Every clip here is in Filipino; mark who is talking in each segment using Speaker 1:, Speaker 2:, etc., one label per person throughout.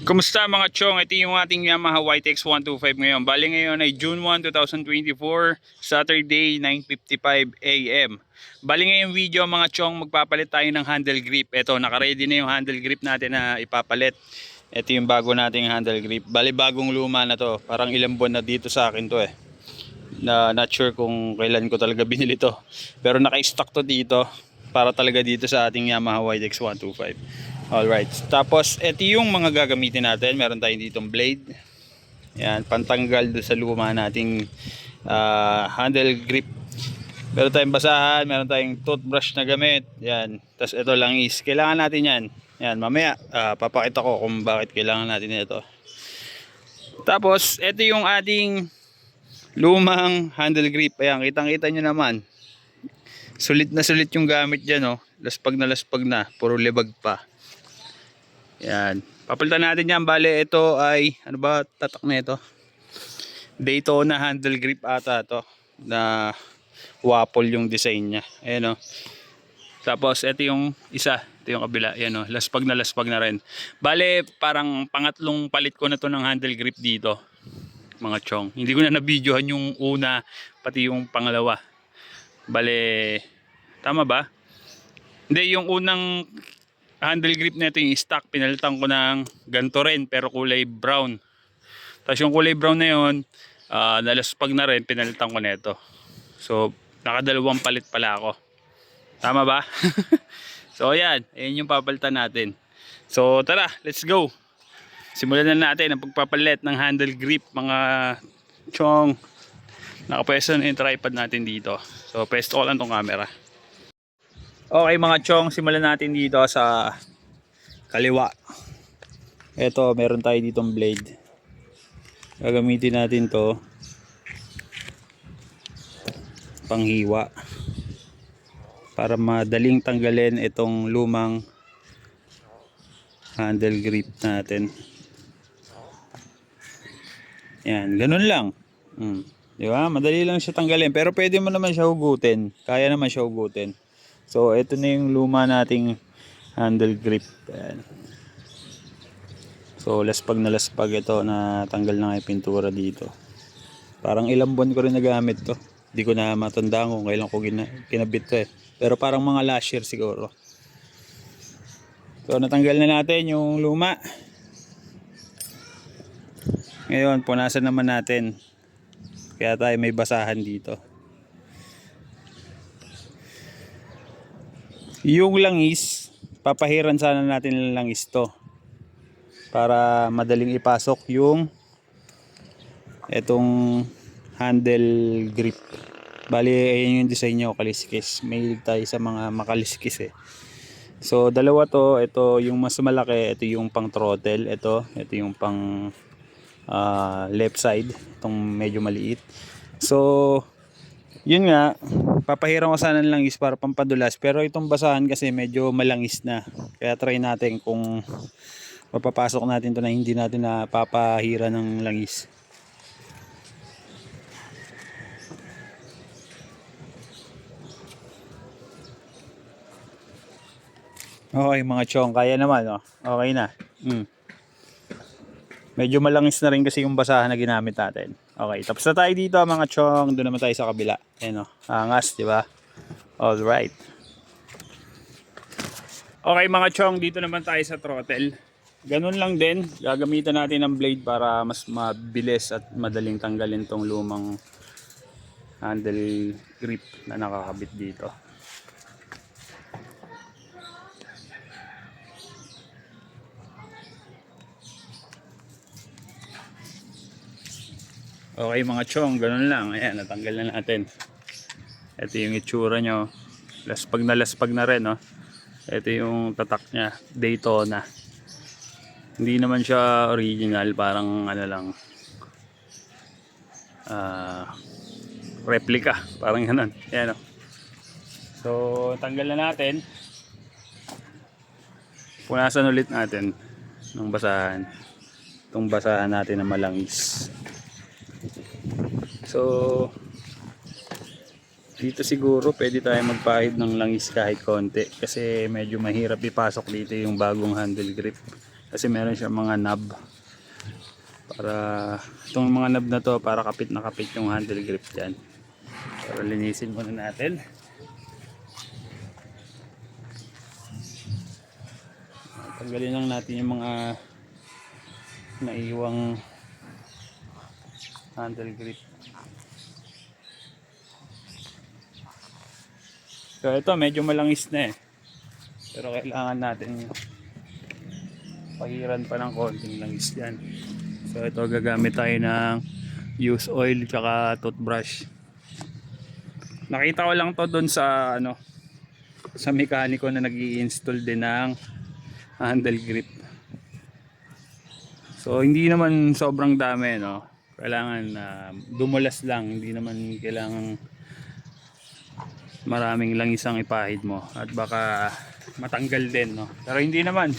Speaker 1: Kumusta mga chong? Ito yung ating Yamaha YTX 125 ngayon. Bali ngayon ay June 1, 2024, Saturday, 9:55 AM. Bali ngayong video mga chong, magpapalit tayo ng handle grip. Ito, naka-ready na yung handle grip natin na ipapalit. Ito yung bago nating handle grip. Bali bagong luma na to. Parang ilang buwan na dito sa akin to eh. Not sure kung kailan ko talaga binili to. Pero naka-stock to dito para talaga dito sa ating Yamaha YTX 125. Alright, tapos ito yung mga gagamitin natin. Meron tayong ditong blade. Yan, pantanggal doon sa luma nating handle grip. Meron tayong basahan, meron tayong toothbrush na gamit. Yan, tapos ito langis. Kailangan natin yan. Yan, mamaya papakita ko kung bakit kailangan natin ito. Tapos ito yung ating lumang handle grip. Ayan, kitang-kita nyo naman. Sulit na sulit yung gamit dyan, oh. Laspag na, puro libag pa. Yan. Papalitan natin yan. Bale, ito ay, ano ba tatak na ito? Daytona handle grip ata to. Na waffle yung design niya. Ayan o. Tapos, ito yung isa. Ito yung kabila. Ayan o. Laspag na rin. Bale, parang pangatlong palit ko na to ng handle grip dito. Mga chong. Hindi ko na na-videohan yung una, pati yung pangalawa. Bale, tama ba? Hindi, yung unang handle grip na ito yung stock, pinalitan ko ng ganito rin pero kulay brown. Tapos yung kulay brown na yun, nalaspag na rin, pinalitan ko na ito. So nakadalawang palit pala ako. Tama ba? So ayan yung papalitan natin. So tara, let's go. Simulan na natin ang pagpapalit ng handle grip mga chong. Nakapwesto na yung tripod natin dito. So pwesto ko lang tong camera. Okay mga chong, simulan natin dito sa kaliwa. Ito, meron tayo ditong blade. Gagamitin natin to panghiwa para madaling tanggalin itong lumang handle grip natin. Yan, ganun lang. Di ba? Madali lang siya tanggalin, pero pwede mo naman siya hugutin. Kaya naman siya hugutin. So ito na yung luma nating handle grip. Ayan. So laspag na laspag ito, na tanggal na yung pintura dito. Parang ilang buwan ko rin nagamit to. Hindi ko na matandaan kung kailan ko kinabit to eh. Pero parang mga last year siguro. So natanggal na natin yung luma. Ngayon punasan naman natin. Kaya tayo may basahan dito. Yung langis, papahiran sana natin ng langis to para madaling ipasok yung etong handle grip. Bali ayun yung design niya, kaliskis. Mahilig tayo sa mga makaliskis eh. So dalawa to, ito yung mas malaki, ito yung pang throttle, ito yung pang left side, itong medyo maliit. So yun nga, papahiram ko sana ng langis para pampadulas, pero itong basahan kasi medyo malangis na, kaya try natin kung mapapasok natin to na hindi natin na papahira ng langis. Okay mga chong, kaya naman oh. Okay na. Medyo malangis na rin kasi yung basahan na ginamit natin. Okay, tapos na tayo dito mga chong. Doon naman tayo sa kabila. Ayan o, angas, di ba? Alright. Okay mga chong, dito naman tayo sa throttle. Ganun lang din, gagamitan natin ng blade para mas mabilis at madaling tanggalin tong lumang handle grip na nakakabit dito. Okay mga chong, ganun lang. Ayan, natanggal na natin. Ito yung itsura nyo. Laspag na rin, no? Ito yung tatak nya, Daytona. Hindi naman siya original, parang ano lang, replica, parang ganun. Ayan, no? So tanggal na natin. Punasan ulit natin ng basahan. Itong basahan natin na malangis. So dito siguro pwede tayo magpahid ng langis kahit konti, kasi medyo mahirap ipasok dito yung bagong handle grip. Kasi meron siya mga knob. Para itong mga knob na to para kapit na kapit yung handle grip dyan. Pero linisin muna natin. Tanggalin lang natin yung mga naiwang handle grip. So ito medyo malangis na eh. Pero kailangan natin pahiran pa ng konting langis yan. So ito gagamit tayo ng used oil tsaka toothbrush. Nakita ko lang to doon sa sa mekaniko na nag-i-install din ng handle grip. So hindi naman sobrang dami, no. Kailangan dumulas lang, hindi naman kailangan maraming langis ang ipahid mo at baka matanggal din, no. Pero hindi naman.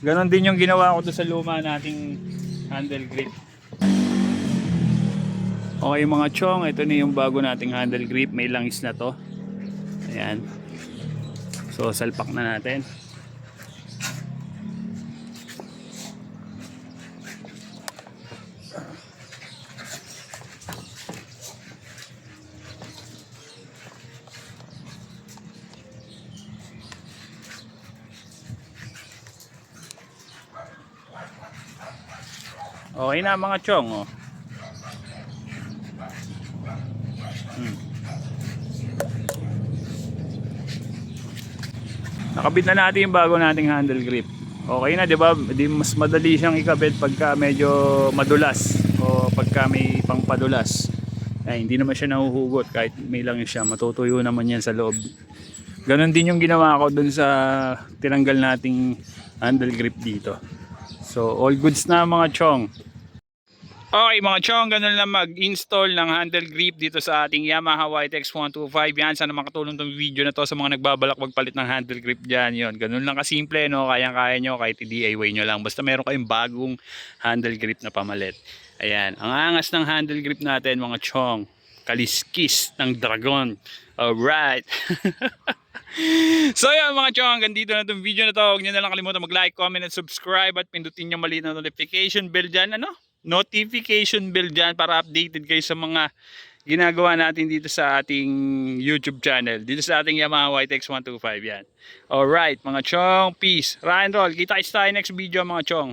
Speaker 1: Ganon din yung ginawa ko doon sa luma nating handle grip. Okay mga chong, ito na yung bago nating handle grip, may langis na to. Ayan. So salpak na natin. Okay na mga chong, oh. Nakabit na natin yung bago nating handle grip. Okay na, 'di ba? Di mas madali siyang ikabit pagka medyo madulas o pagka may pangpadulas. Ay, hindi naman siya nahuhugot kahit may langis siya, matutuyo naman 'yan sa loob. Ganon din yung ginawa ko dun sa tinanggal nating handle grip dito. So, all goods na mga chong. Okay mga chong, ganun lang mag-install ng handle grip dito sa ating Yamaha YTX 125. Yan, sana makatulong tong video na to sa mga nagbabalak magpalit ng handle grip dyan. Yun, ganun lang kasimple, no? Kayang-kaya nyo, kahit i-DIY nyo lang. Basta meron kayong bagong handle grip na pamalit. Ayan, ang angas ng handle grip natin mga chong. Kaliskis ng dragon. Alright. So yan mga chong, hanggang dito na itong video na to. Huwag nyo na lang kalimutan mag-like, comment, and subscribe. At pindutin nyo maliit na notification bell dyan. Notification bell dyan para updated kayo sa mga ginagawa natin dito sa ating YouTube channel. Dito sa ating Yamaha YTX 125 yan. Alright mga chong, peace. Rock and roll. Kita tayo next video mga chong.